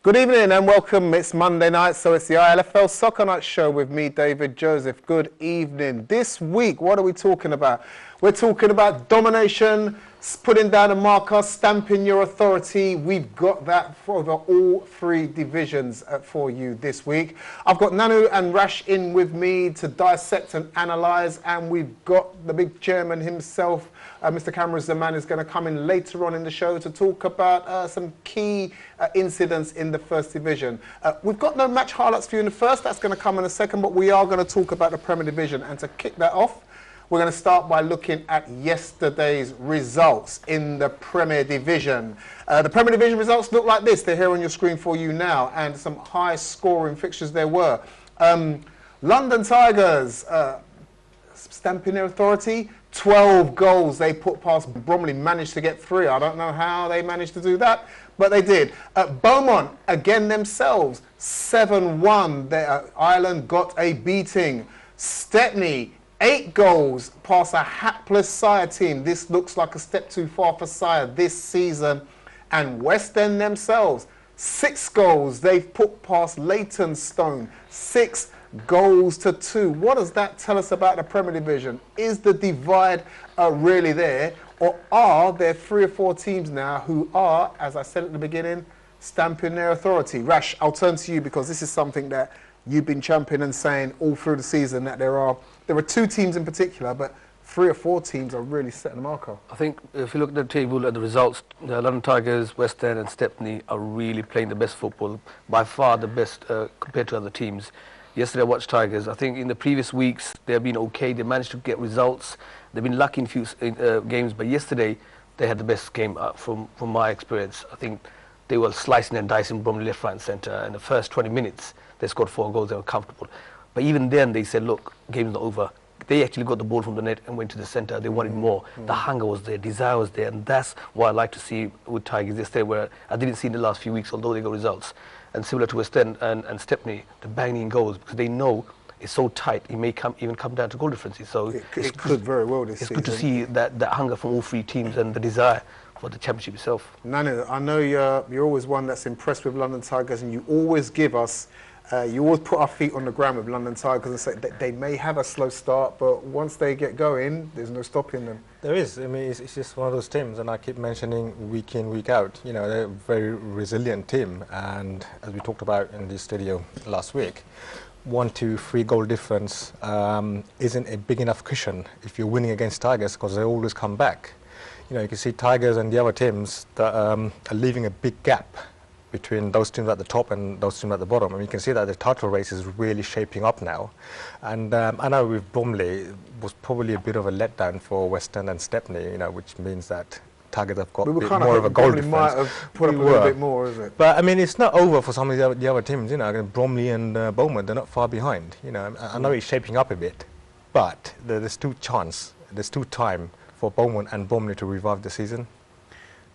Good evening and welcome. It's Monday night, so it's the ILFL Soccer Night Show with me, David Joseph. Good evening. This week, what are we talking about? We're talking about domination, putting down a marker, stamping your authority. We've got that for all three divisions for you this week. I've got Nanu and Rash in with me to dissect and analyse, and we've got the big chairman himself, Mr. Cameron Zaman, is going to come in later on in the show to talk about some key incidents in the First Division. We've got no match highlights for you in the first, that's going to come in a second, but we are going to talk about the Premier Division. And to kick that off, we're going to start by looking at yesterday's results in the Premier Division. The Premier Division results look like this. They're here on your screen for you now, and some high-scoring fixtures there were. London Tigers stamping their authority. 12 goals they put past Bromley, managed to get 3. I don't know how they managed to do that, but they did. Beaumont, again themselves, 7-1. Ireland got a beating. Stepney, 8 goals past a hapless Sire team. This looks like a step too far for Sire this season. And West End themselves, 6 goals they've put past Leytonstone. 6 goals to 2. What does that tell us about the Premier Division? Is the divide really there? Or are there 3 or 4 teams now who are, as I said at the beginning, stamping their authority? Rash, I'll turn to you because this is something that you've been championing and saying all through the season, that there are 2 teams in particular, but 3 or 4 teams are really setting the marker. I think if you look at the table, at the results, the London Tigers, West End and Stepney are really playing the best football, by far the best compared to other teams. Yesterday I watched Tigers. I think in the previous weeks they've been okay. They managed to get results. They've been lucky in few games, but yesterday they had the best game from my experience. I think they were slicing and dicing Bromley left, right and centre. In the first 20 minutes they scored 4 goals. They were comfortable. But even then they said, look, game's not over. They actually got the ball from the net and went to the centre. They wanted more. The hunger was there, desire was there, and that's what I like to see with Tigers yesterday, where I didn't see in the last few weeks, although they got results. And similar to West End and Stepney, the banging goals, because they know it's so tight, it may even come down to goal differences. So it could very well this season. It's good to see that hunger from all 3 teams and the desire for the championship itself. Nanu, I know you're always one that's impressed with London Tigers, and you always give us, you always put our feet on the ground with London Tigers and say that they may have a slow start, but once they get going, there's no stopping them. There is. I mean, it's just one of those teams, and I keep mentioning week in, week out. You know, they're a very resilient team, and as we talked about in the studio last week, 1 to 3 goal difference isn't a big enough cushion if you're winning against Tigers, because they always come back. You know, you can see Tigers and the other teams that are leaving a big gap between those teams at the top and those teams at the bottom. I mean, you can see that the title race is really shaping up now. And I know with Bromley, it was probably a bit of a letdown for West End and Stepney, you know, which means that Tigers have got a bit more of a goal difference. Might have put up a little bit more, is it? But I mean, it's not over for some of the other teams, you know. Bromley and Beaumont, they're not far behind. You know, I know it's shaping up a bit, but there's still time for Beaumont and Bromley to revive the season.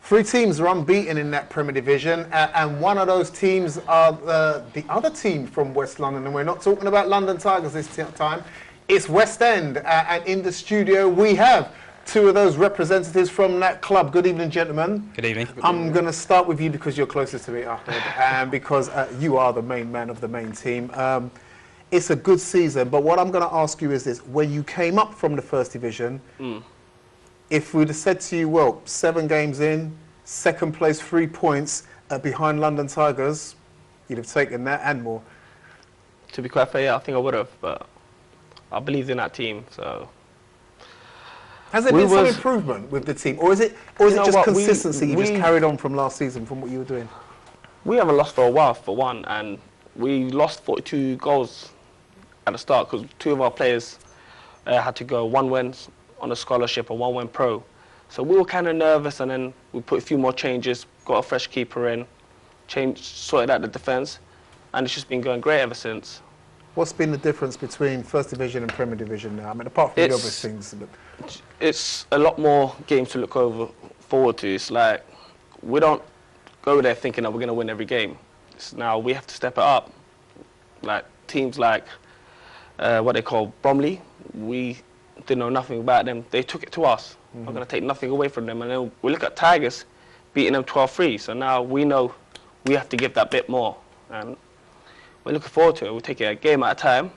3 teams are unbeaten in that Premier Division, and one of those teams are the other team from West London, and we're not talking about London Tigers this time. It's West End, and in the studio we have 2 of those representatives from that club. Good evening, gentlemen. Good evening. I'm going to start with you because you're closest to me, Ahmed, and because you are the main man of the main team. It's a good season, but what I'm going to ask you is this. When you came up from the First Division, if we'd have said to you, well, 7 games in, 2nd place, 3 points behind London Tigers, you'd have taken that and more. To be quite fair, yeah, I think I would have, but I believed in that team, so. Has there been some improvement with the team, or is it just consistency you just carried on from last season, from what you were doing? We haven't lost for a while, for one, and we lost 42 goals at the start because 2 of our players had to go. 1 went on a scholarship and 1 went pro. So we were kind of nervous, and then we put a few more changes, got a fresh keeper in, sorted out the defence, and it's just been going great ever since. What's been the difference between First Division and Premier Division now? I mean, apart from the obvious things. It's a lot more games to look forward to. It's like, we don't go there thinking that we're going to win every game. Now we have to step it up. Like teams like what they call Bromley, we didn't know nothing about them. They took it to us. I'm going to take nothing away from them. And then we look at Tigers beating them 12-3. So now we know we have to give that bit more. And we're looking forward to it. We'll take it a game at a time,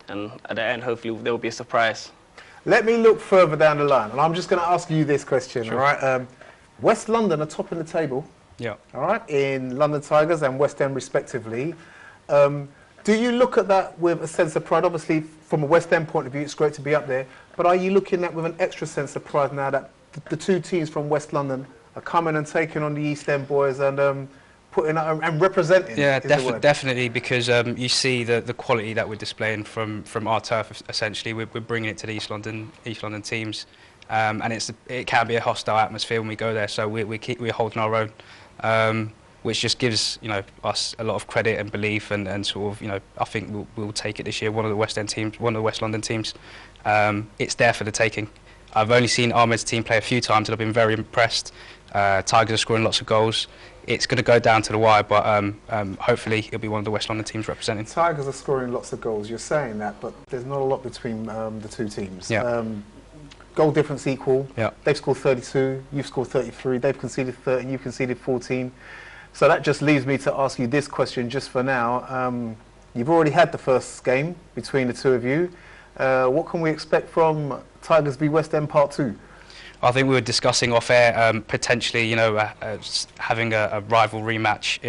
and at the end, hopefully, there will be a surprise. Let me look further down the line, and I'm just going to ask you this question, all right? West London are top in the table, Yeah. all right, in London Tigers and West End respectively. Do you look at that with a sense of pride? Obviously, from a West End point of view, it's great to be up there, but are you looking at with an extra sense of pride now that the two teams from West London are coming and taking on the East End boys and putting and representing? Yeah, is the word? definitely, because you see the quality that we're displaying from our turf. Essentially, we're bringing it to the East London teams, and it can be a hostile atmosphere when we go there. So we're holding our own, which just gives us a lot of credit and belief, and sort of I think we'll take it this year. One of the West End teams, one of the West London teams, it's there for the taking. I've only seen Ahmed's team play a few times, and I've been very impressed. Tigers are scoring lots of goals. It's going to go down to the wire, but hopefully it'll be one of the West London teams representing. Tigers are scoring lots of goals. You're saying that, but there's not a lot between the two teams. Yeah. Goal difference equal. Yeah. They've scored 32, you've scored 33, they've conceded 30, you've conceded 14. So that just leaves me to ask you this question just for now. You've already had the first game between the two of you. What can we expect from Tigers v West End Part 2? I think we were discussing off air potentially, having a rivalry match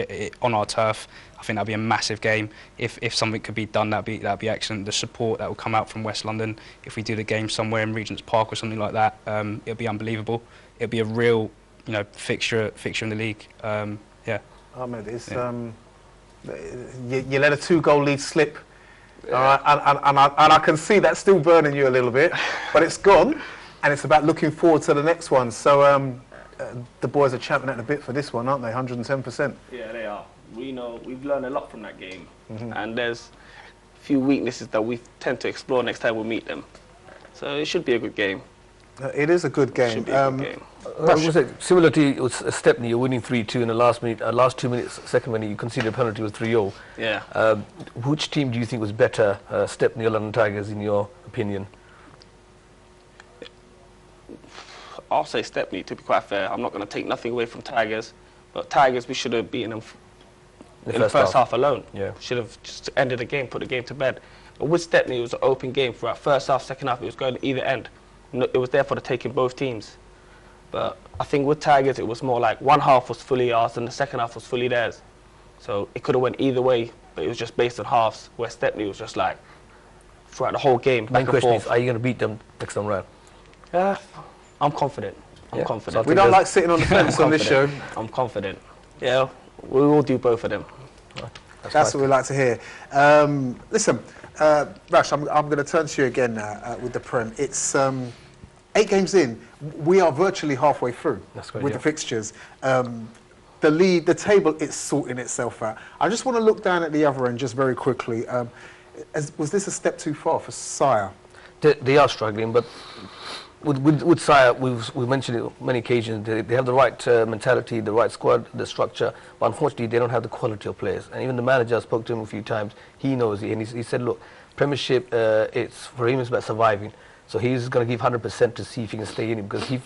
on our turf. I think that'd be a massive game. If something could be done, that'd be excellent. The support that will come out from West London, if we do the game somewhere in Regent's Park or something like that, it'll be unbelievable. It'll be a real, fixture in the league. Yeah. Ahmed, it's, you let a 2-goal lead slip. All right, and I can see that still burning you a little bit, but it's gone. And it's about looking forward to the next one. So the boys are champing at the bit for this one, aren't they? 110%. Yeah, they are. We know we've learned a lot from that game, and there's a few weaknesses that we tend to explore next time we meet them. So it should be a good game. It is a good game. Should be a good game. I would say, similar to Stepney, you're winning 3-2 in the last 2 minutes, second minute, you conceded a penalty, was 3-0. Yeah. Which team do you think was better, Stepney or London Tigers, in your opinion? I'll say Stepney, to be quite fair. I'm not going to take nothing away from Tigers, but Tigers, we should have beaten them in the first half alone. Yeah. Should have just ended the game, put the game to bed. But with Stepney, it was an open game throughout first half, second half. It was going to either end. It was there for the taking, both teams. But I think with Tigers, it was more like one half was fully ours and the second half was fully theirs. So it could have went either way, but it was just based on halves, where Stepney was just like throughout the whole game. My question is, are you going to beat them next time round? I'm confident. I'm confident. We don't like sitting on the fence on this show. I'm confident. Yeah, we will do both of them. That's what we like to hear. Listen, Rash, I'm going to turn to you again with the Prem. It's 8 games in. We are virtually halfway through with the fixtures. The table is sorting itself out. I just want to look down at the other end just very quickly. Was this a step too far for Sire? They are struggling, but with Sire, we've mentioned it on many occasions, they have the right mentality, the right squad, the structure, but unfortunately they don't have the quality of players. And even the manager, I spoke to him a few times, he knows it, and he said, look, Premiership, for him it's about surviving. So he's going to give 100% to see if he can stay in it, because he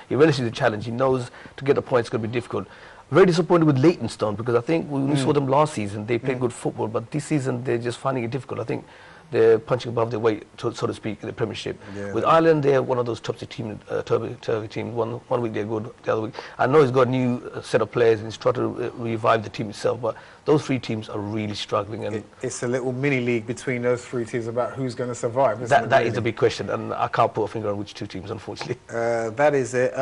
relishes the challenge. He knows to get the points is going to be difficult. Very disappointed with Leytonstone, because I think when we saw them last season, they played good football, but this season they're just finding it difficult. I think they're punching above their weight, so to speak, in the Premiership. Yeah, with Ireland, they're one of those turvy teams. One week they're good, the other week. I know he's got a new set of players and he's trying to revive the team itself, but those 3 teams are really struggling. And it's a little mini league between those 3 teams about who's going to survive. That is the big question, and I can't put a finger on which 2 teams, unfortunately. That is it.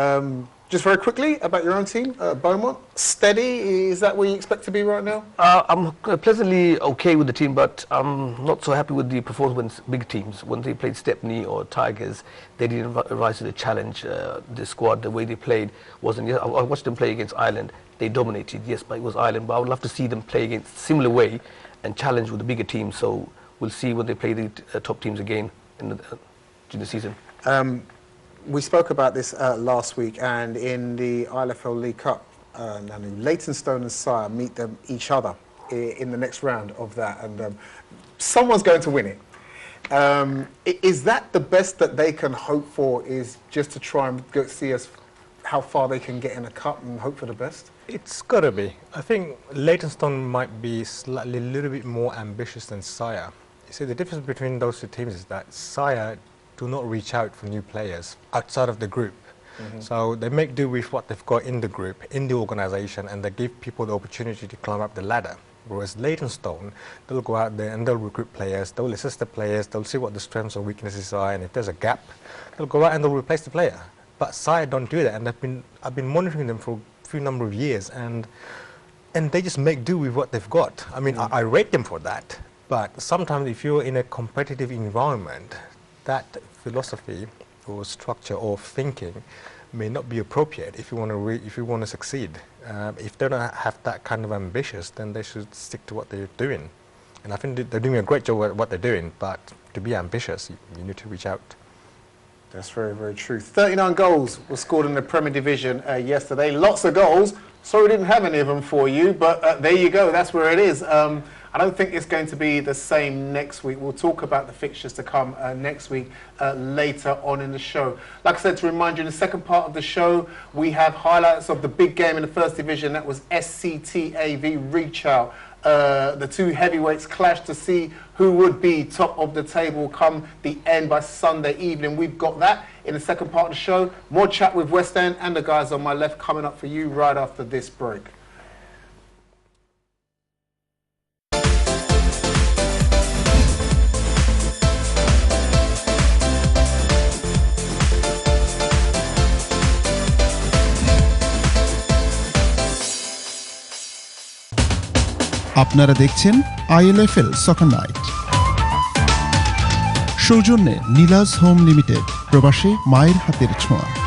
Just very quickly about your own team, Beaumont. Steady, is that where you expect to be right now? I'm pleasantly okay with the team, but I'm not so happy with the performance when big teams. When they played Stepney or Tigers, they didn't rise to the challenge. The squad, the way they played, wasn't. I watched them play against Ireland. They dominated, yes, but it was Ireland. But I would love to see them play against similar way and challenge with the bigger teams. So we'll see when they play the top teams again during the season. We spoke about this last week, and in the ILFL League Cup, Leytonstone and Sire meet each other in the next round of that, and someone's going to win it. Is that the best that they can hope for, is just to try and see us how far they can get in a cup and hope for the best? It's got to be. I think Leytonstone might be slightly a little bit more ambitious than Sire. You see, the difference between those two teams is that Sire do not reach out for new players outside of the group. So they make do with what they've got in the group, in the organisation, and they give people the opportunity to climb up the ladder. Whereas Leytonstone, they'll go out there and they'll recruit players, they'll assess the players, they'll see what the strengths or weaknesses are, and if there's a gap, they'll go out and they'll replace the player. But Sire don't do that, and I've been monitoring them for a few number of years, and they just make do with what they've got. I mean, I rate them for that, but sometimes if you're in a competitive environment, that philosophy or structure or thinking may not be appropriate if you want to succeed. If they don't have that kind of ambitions, then they should stick to what they're doing. And I think they're doing a great job at what they're doing, but to be ambitious, you need to reach out. That's very, very true. 39 goals were scored in the Premier Division yesterday. Lots of goals. Sorry we didn't have any of them for you, but there you go. That's where it is. I don't think it's going to be the same next week. We'll talk about the fixtures to come next week later on in the show. Like I said, to remind you, in the second part of the show, we have highlights of the big game in the First Division. That was SCTA v Reach Out. The two heavyweights clashed to see who would be top of the table come the end by Sunday evening. We've got that in the second part of the show. More chat with West End and the guys on my left coming up for you right after this break. আপনারা দেখছেন ILFL সকার night. সৌজন্যে Nilaj home limited, প্রবাসে মায়ের হাতের ছোঁয়া।